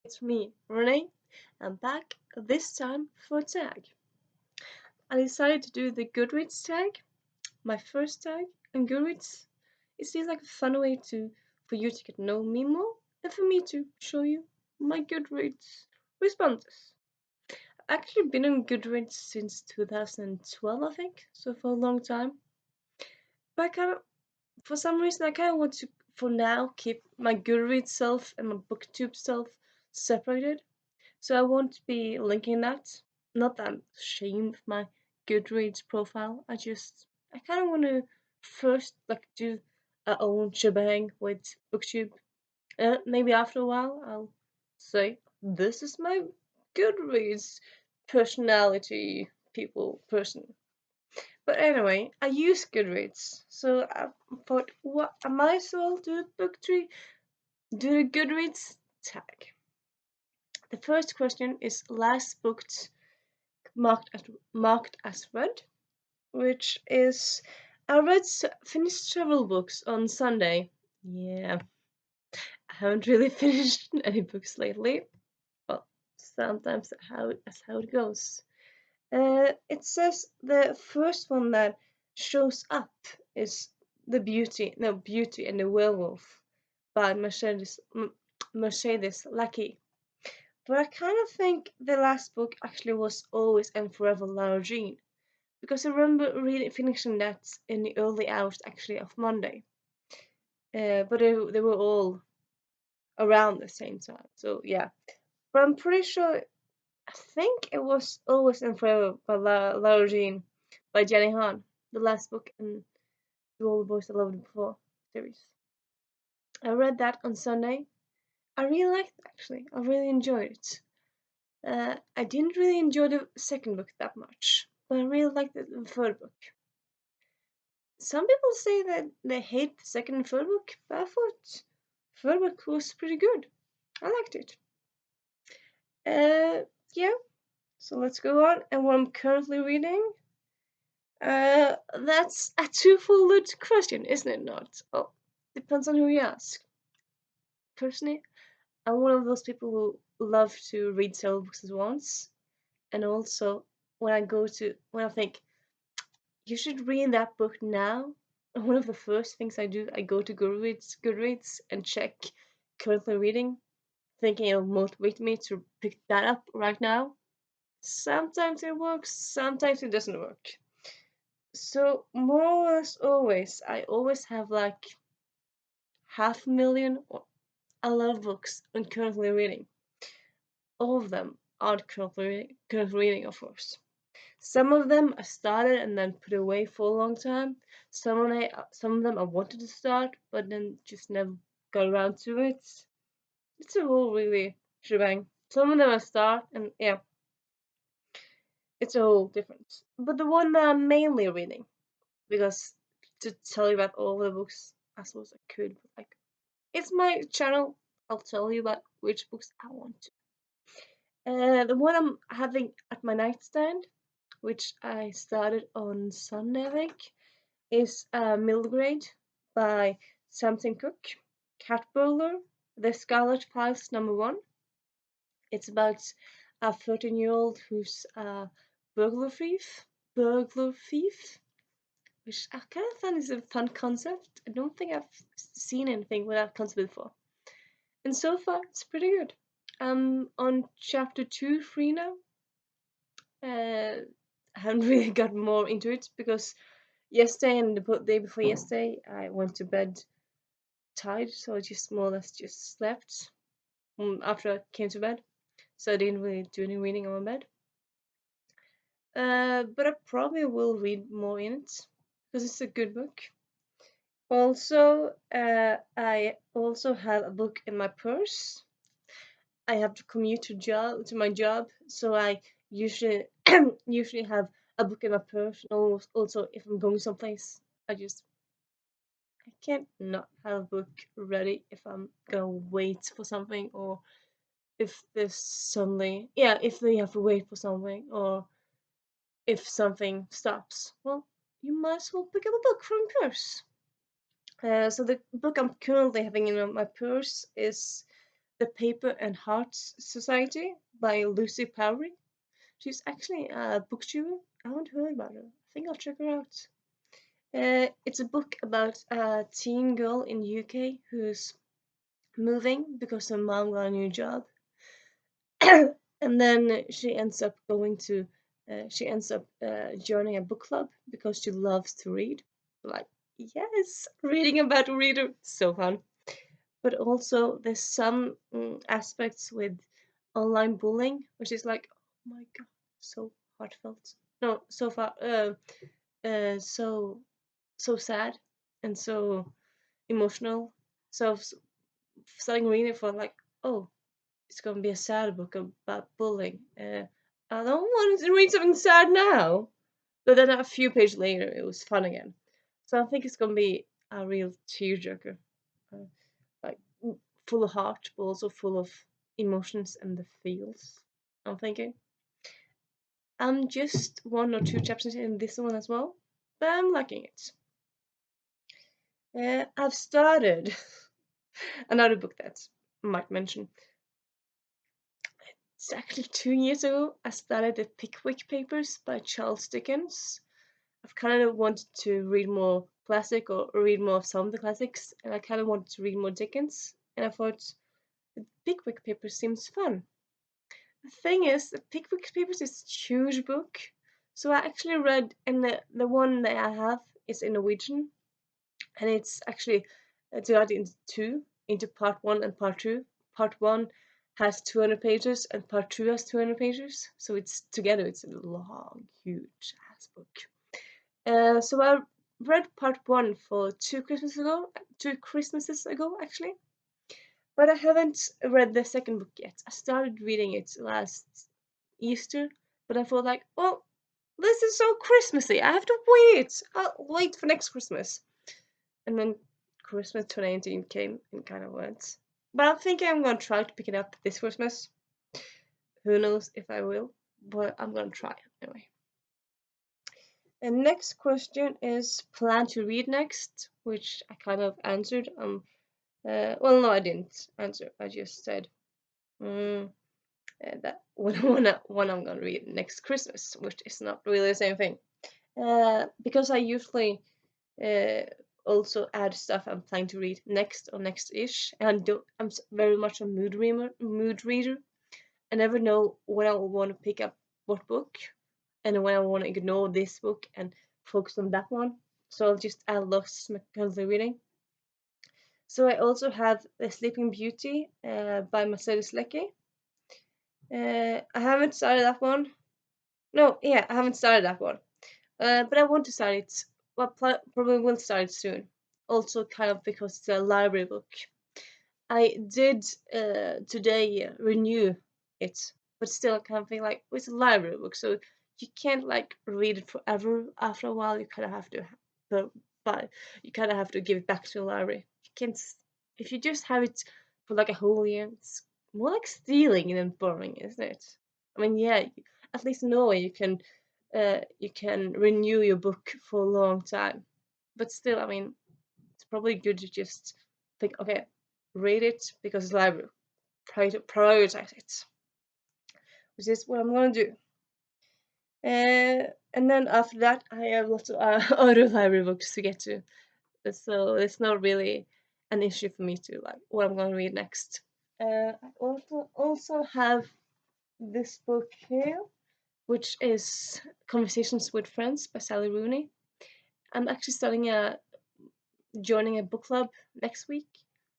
It's me, Renee. I'm back, this time for a tag. I decided to do the Goodreads tag, my first tag on Goodreads. It seems like a fun way for you to get to know me more and for me to show you my Goodreads responses. I've actually been on Goodreads since 2012, I think, so for a long time. But for some reason, I kind of want to, for now, keep my Goodreads self and my BookTube self separated. So I won't be linking that. Not that I'm ashamed of my Goodreads profile. I kind of want to first do our own shebang with BookTube. Maybe after a while I'll say this is my Goodreads personality person. But anyway, I use Goodreads, so I thought, what I might as well do a book tree, do the Goodreads tag. The first question is last booked marked as read, which is I finished several books on Sunday. Yeah, I haven't really finished any books lately. Well, sometimes that's how it goes. It says the first one that shows up is Beauty and the Werewolf by Mercedes Lackey. But I kind of think the last book actually was Always and Forever Lara Jean, because I remember finishing that in the early hours actually of Monday. But they were all around the same time, so yeah. But I'm pretty sure, I think it was Always and Forever by Lara Jean by Jenny Han, the last book in To All the Boys I Loved Before series. I read that on Sunday. I really liked it actually. I really enjoyed it. I didn't really enjoy the second book that much, but I really liked the third book. Some people say that they hate the second and third book, but I thought third book was pretty good. I liked it. Yeah. So let's go on. And what I'm currently reading. That's a twofold question, isn't it? Not. Well, depends on who you ask. Personally, I'm one of those people who love to read several books at once, and also when I think you should read that book now. One of the first things I do, I go to Goodreads and check currently reading, thinking it'll motivate me to pick that up right now. Sometimes it works, sometimes it doesn't work. So more or less always, I always have like 500,000 or a lot of books I'm currently reading. All of them aren't currently reading, of course. Some of them I started and then put away for a long time. Some of them I wanted to start, but then just never got around to it. It's a whole really shebang. Some of them I start, and yeah, it's a whole difference. But the one that I'm mainly reading, because to tell you about all the books, I suppose I could, but like, it's my channel. I'll tell you about which books I want to. The one I'm having at my nightstand, which I started on Sunday, I think, is Middle Grade by Samson Cook. Cat Burglar, The Scarlet Files #1. It's about a 13-year-old who's a burglar thief. Burglar thief, which I kind of find is a fun concept. I don't think I've seen anything with that concept before. And so far, it's pretty good. I'm on chapter 2, 3 now. I haven't really got more into it because yesterday and the day before yesterday, I went to bed tired, so I just more or less just slept after I came to bed. So I didn't really do any reading on my bed. But I probably will read more in it because it's a good book. Also, I also have a book in my purse. I have to commute to my job, so I usually usually have a book in my purse. And also, if I'm going someplace, I can't not have a book ready if I'm gonna wait for something, or if there's suddenly if they have to wait for something, or if something stops. Well, you might as well pick up a book from your purse. So the book I'm currently having in my purse is The Paper and Hearts Society by Lucy Powry. She's actually a booktuber. I haven't heard about her. I think I'll check her out. It's a book about a teen girl in UK who's moving because her mom got a new job, and then she ends up joining a book club because she loves to read. Like, yes, reading about a reader, so fun. But also there's some aspects with online bullying, which is like, oh my god, so heartfelt. No, so far, so sad and so emotional. So starting reading for like, oh, it's gonna be a sad book about bullying. I don't want to read something sad now. But then a few pages later, it was fun again. So I think it's gonna be a real tearjerker, uh, like full of heart, but also full of emotions and the feels. I'm thinking. I'm just one or two chapters in this one as well, but I'm liking it. I've started another book that I might mention. It's actually 2 years ago. I started the Pickwick Papers by Charles Dickens. I've kind of wanted to read more classic or read more of some of the classics, and I kind of wanted to read more Dickens. And I thought the Pickwick Papers seems fun. The thing is, the Pickwick Papers is a huge book, so I actually read, and the one that I have is in Norwegian, and it's actually divided into two, into part one and part two. Part one has 200 pages, and part two has 200 pages, so it's together. It's a long, huge ass book. So I read part one for 2 Christmases ago actually, but I haven't read the second book yet. I started reading it last Easter, but I thought like, well, this is so Christmassy. I have to wait. I'll wait for next Christmas. And then Christmas 2018 came and kind of went. But I'm thinking I'm gonna try to pick it up this Christmas. Who knows if I will, but I'm gonna try anyway. And next question is plan to read next, which I kind of answered. Well, no, I didn't answer. I just said that when I'm gonna read next Christmas, which is not really the same thing. Because I usually uh, also add stuff I'm planning to read next or next-ish, and I'm very much a mood reader. I never know when I will want to pick up what book, and when I want to ignore this book and focus on that one. So I'll just add lots to my currently reading. So I also have The Sleeping Beauty by Mercedes Lecky. I haven't started that one. No, yeah, I haven't started that one. But I want to start it. Well, probably will start it soon. Also, kind of because it's a library book. I did today renew it, but still, I kind of feel like it's a library book, so you can't like read it forever. After a while, you kind of have to, but you kind of have to give it back to the library. You can't if you just have it for like a whole year. It's more like stealing than borrowing, isn't it? I mean, yeah, at least in Norway you can renew your book for a long time, but still, I mean, it's probably good to just think, okay, read it because it's library. Prioritize it, which is what I'm gonna do. And then after that, I have lots of other library books to get to, so it's not really an issue for me to like what I'm gonna read next. I also have this book here, which is Conversations with Friends by Sally Rooney. I'm actually joining a book club next week.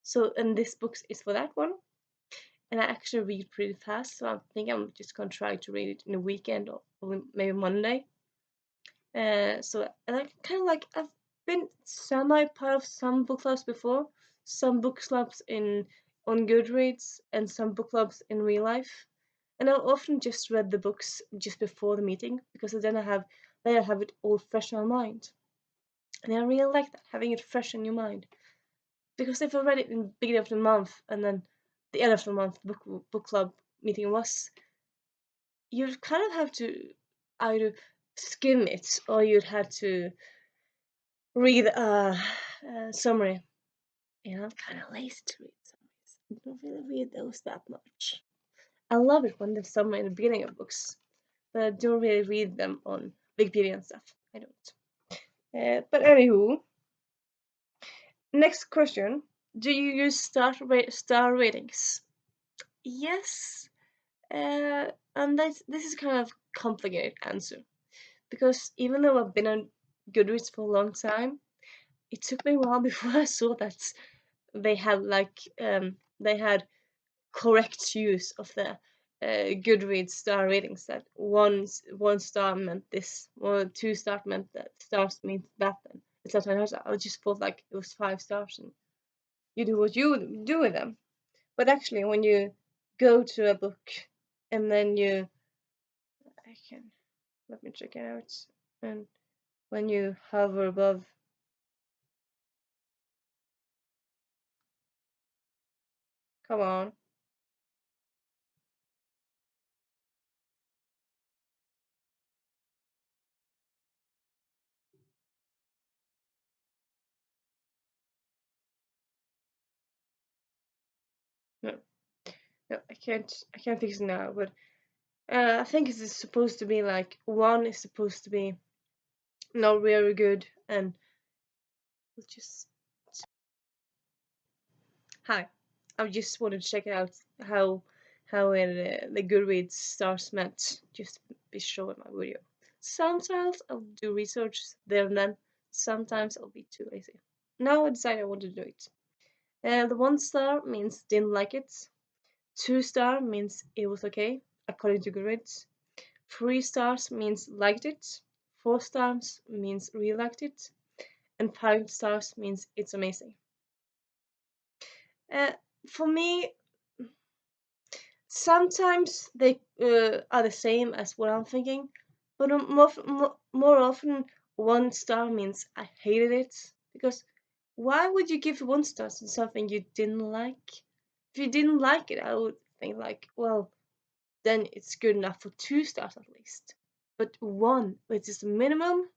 So, and this book is for that one. And I actually read pretty fast, so I think I'm just gonna try to read it in a weekend or maybe Monday. So and I kind of like I've been semi part of some book clubs before, some book clubs in on Goodreads and some book clubs in real life, and I'll often just read the books just before the meeting because then I have it all fresh in my mind, and I really like that having it fresh in your mind. Because if I read it in the beginning of the month and then the end of the month book club meeting was, you'd kind of have to either skim it or you'd have to read a summary. You know, I'm kind of lazy to read summaries. I don't really read those that much. I love it when there's someone in the beginning of books, but I don't really read them on Wikipedia and stuff. I don't. But anywho, next question: do you use star ratings? Yes, and this is kind of complicated answer because even though I've been on Goodreads for a long time, it took me a while before I saw that they had they had correct use of the Goodreads star ratings. That one star meant this, or 2 star meant that, stars means that, and etc. I just thought like it was 5 stars, and you do what you do with them. But actually, when you go to a book and then I can let me check it out, and when you hover above, come on. No, no, I can't fix it now, but I think it's supposed to be like one is supposed to be not very good, and we'll just hi. I just wanted to check out how the Goodreads stars meant. Just be sure in my video. Sometimes I'll do research there and then. Sometimes I'll be too lazy. Now I decided I want to do it. The 1 star means didn't like it. 2 star means it was okay, according to Goodreads. 3 stars means liked it. 4 stars means really liked it. And 5 stars means it's amazing. Uh, for me, sometimes they are the same as what I'm thinking, but more often 1 star means I hated it. Because why would you give 1 star to something you didn't like? If you didn't like it, I would think like, well, then it's good enough for 2 stars at least. But one, which is the minimum.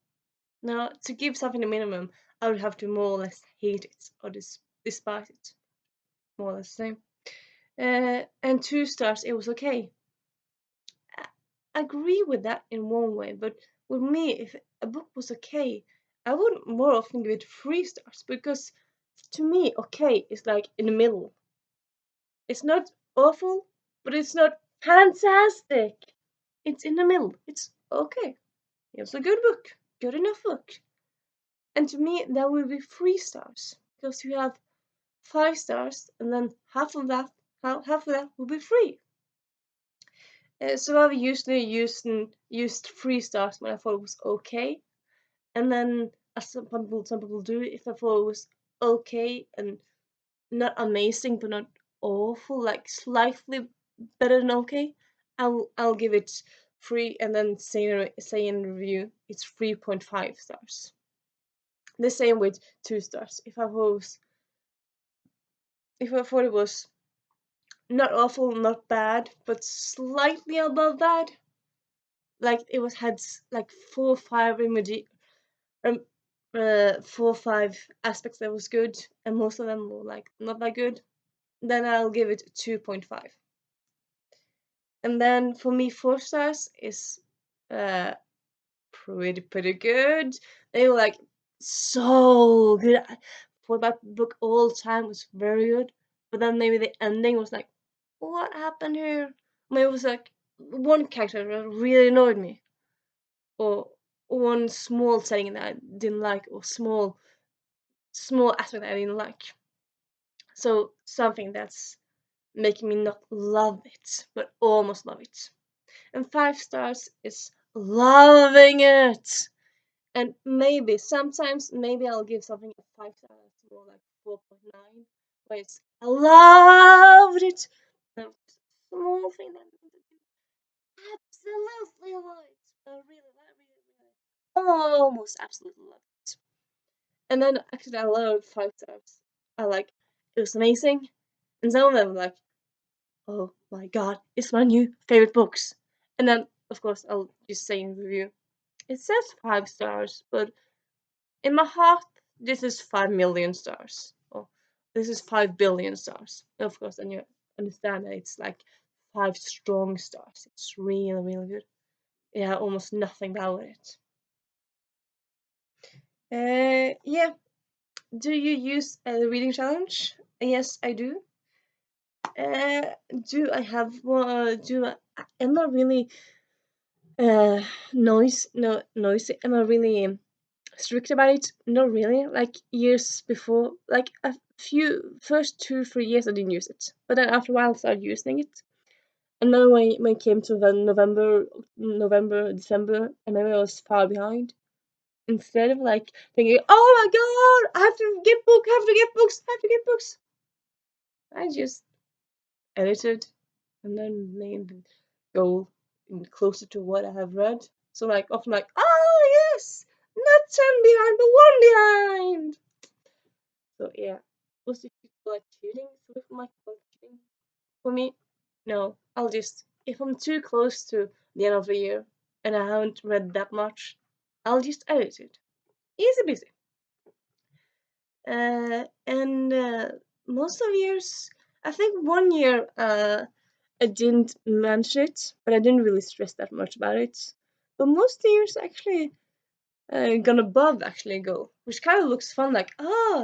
Now, to give something a minimum, I would have to more or less hate it or despise it. More or less the same. And 2 stars, it was okay. I agree with that in one way, but with me, if a book was okay, I would more often give it 3 stars because to me, okay is like in the middle. It's not awful, but it's not fantastic. It's in the middle. It's okay. It's a good book, good enough book. And to me, that would be 3 stars because you have 5 stars, and then half of that will be free. So I've usually used 3 stars when I thought it was okay, and then as some people do, if I thought it was okay and not amazing but not awful, like slightly better than okay, I'll give it 3, and then say in the review it's 3.5 stars. The same with 2 stars. If I thought it was not awful, not bad, but slightly above bad, like it was had like 4 or 5 um, 4 or 5 aspects that was good, and most of them were like not that good, then I'll give it 2.5. And then for me, 4 stars is uh pretty good. They were like so good. I thought that book all the time was very good, but then maybe the ending was like, what happened here? Maybe it was like one character that really annoyed me, or one small setting that I didn't like, or small aspect that I didn't like. So something that's making me not love it, but almost love it. And 5 stars is loving it. And maybe sometimes maybe I'll give something a 5 star that's more like 4.9, where it's I loved it. And small thing that absolutely love it. Almost absolutely love it. And then actually I love 5 stars. I like it was amazing. And some of them were like, oh my god, it's my new favorite books. And then of course I'll just say in the review, it says 5 stars, but in my heart this is 5 million stars. this is 5 billion stars. Of course, then you understand that it's like 5 strong stars. It's really, really good. Yeah, almost nothing about it. Yeah. Do you use a reading challenge? Yes, I do. Uh, do I have one? Am I really uh noisy? Am I really strict about it? Not really. Like years before, like a few first 2 3 years I didn't use it, but then after a while I started using it. And then when it came to the November, December, and maybe I was far behind. Instead of like thinking, "Oh my God, I have to get books, I have to get books, I have to get books," I just edited and then made the goal closer to what I have read. So like often like, "Oh yes, not 10 behind, but one behind." So yeah, most of people like cheating. Some people might like cheating. For me, no. I'll just if I'm too close to the end of the year and I haven't read that much, I'll just edit it. Easy busy. And most of the years, I think one year I didn't mention it, but I didn't really stress that much about it. But most of the years actually gone above actually goal, which kind of looks fun. Like,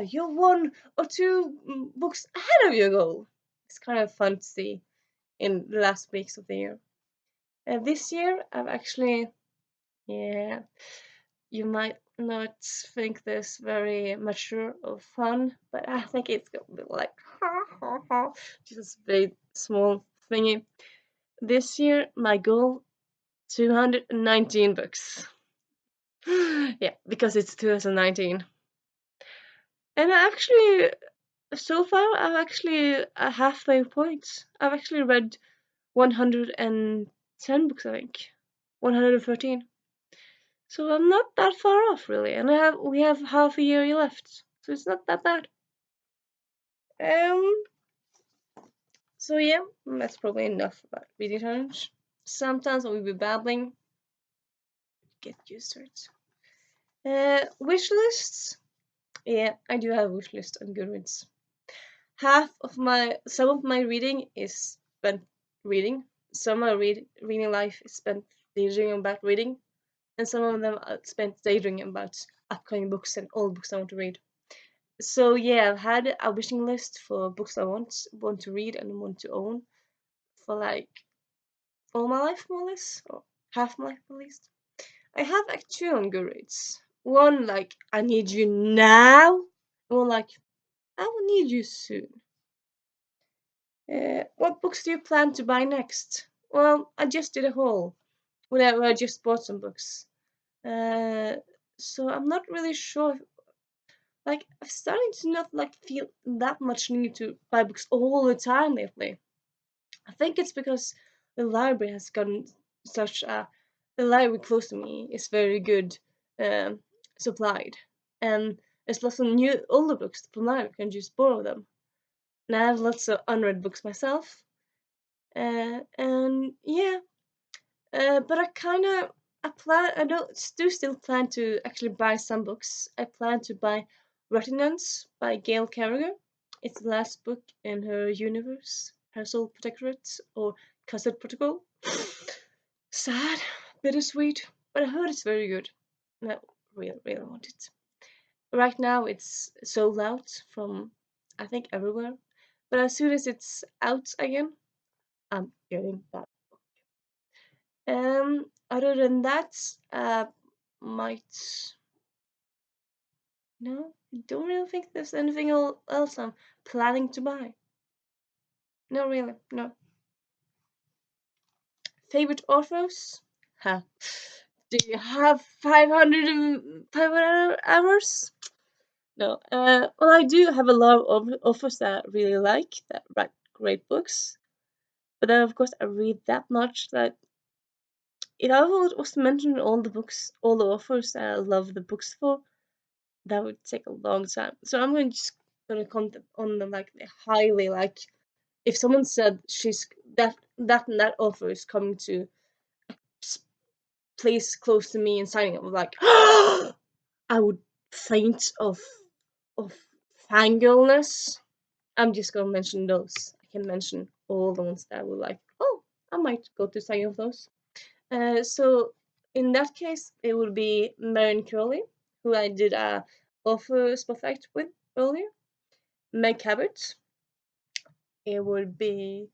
you're 1 or 2 books ahead of your goal. It's kind of fun to see in the last weeks of the year. This year, I've actually, yeah, you might not think this very mature or fun, but I think it's gonna be like, ha ha ha, just a very small thingy. This year, my goal 219 books. Yeah, because it's 2019. And I actually, so far, I've actually a halfway point. I've actually read 110 books, I think. 113. So I'm not that far off, really. And we have half a year left. So it's not that bad. Um, so yeah, that's probably enough about reading challenge. Sometimes I will be babbling. Get used to it. Wish lists. Yeah, I do have a wish list on Goodreads. Some of my reading is spent reading. Some of my reading life is spent daydreaming about reading, and some of them are spent daydreaming about upcoming books and old books I want to read. So yeah, I've had a wishing list for books I want to read and want to own for like all my life, more or less, or half my life at least. I have like two on Goodreads. One like I need you now, and one like I will need you soon. What books do you plan to buy next? Well, I just did a haul. Whatever, I just bought some books. Uh, so I'm not really sure. Like, I'm starting to not like feel that much need to buy books all the time lately. I think it's because the library has gotten such a. The library close to me is very good, um, supplied, and there's lots of new older books from library. I can just borrow them. And I have lots of unread books myself. And yeah, but I kind of I don't do still plan to actually buy some books. I plan to buy Retinance by Gail Carriger. It's the last book in her universe, her Soul Protectorate or Cassette Protocol. Sad, bittersweet, but I heard it's very good. And I really, really want it. Right now it's sold out from I think everywhere, but as soon as it's out again, I'm getting that. Other than that, might no, I don't really think there's anything else I'm planning to buy. No, really, no. Favorite authors? Huh. Do you have 500 hours? No. Well, I do have a lot of authors that I really like that write great books. But then, of course, I read that much that if I was to mention all the books, all the authors that I love the books for, that would take a long time. So I'm gonna comment on them like highly. Like if someone said she's that author is coming to place close to me and signing up, I'm like I would faint of fangirlness. I'm just gonna mention those. I can mention all the ones that I would like. Oh, I might go to some of those. So in that case, it would be Marion Curley, who I did a offer spotlight with earlier. Meg Cabot. It would be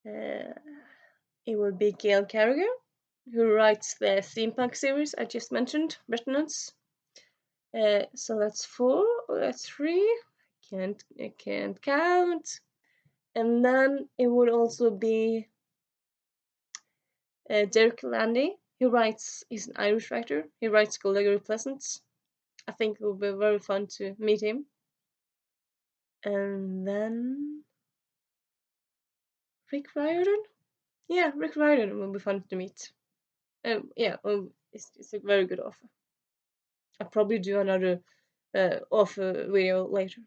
uh, it would be Gail Carriger, who writes the steampunk series I just mentioned, Resonance. So that's four. That's three. I can't count. And then it would also be Derek Landy. He's an Irish writer. He writes Gallagher Pleasance. I think it would be very fun to meet him. And then Rick Riordan? Yeah, Rick Riordan would be fun to meet. Yeah, it's a very good offer. I'll probably do another offer video later.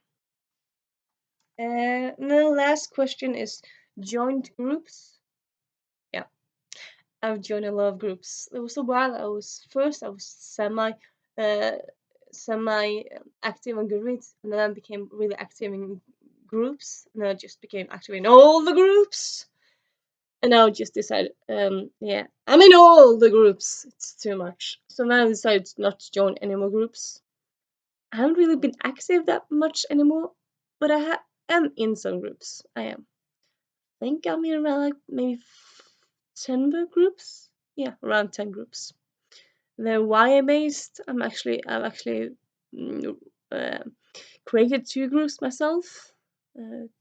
And the last question is joined groups. Yeah, I've joined a lot of groups. There was a while I was uh, semi active on Goodreads, and then I became really active in groups, and then I just became active in all the groups. And now I just decided, yeah, I'm in all the groups. It's too much. So now I decided not to join any more groups. I haven't really been active that much anymore, but am in some groups. I am. I think I'm in around like maybe 10 groups. Yeah, around 10 groups. They're YA based. I've actually mm, uh, created two groups myself,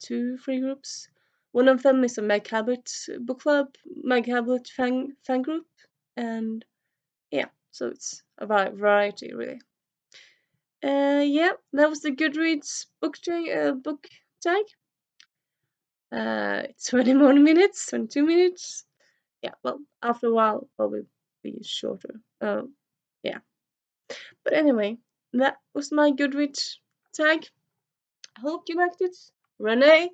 two free groups. One of them is a Meg Cabot book club, Meg Cabot fan group, and yeah, so it's a variety really. Yeah, that was the Goodreads book tag. 20 more minutes, 22 minutes. Yeah, well, after a while, probably be shorter. Yeah. But anyway, that was my Goodreads tag. I hope you liked it. Renee,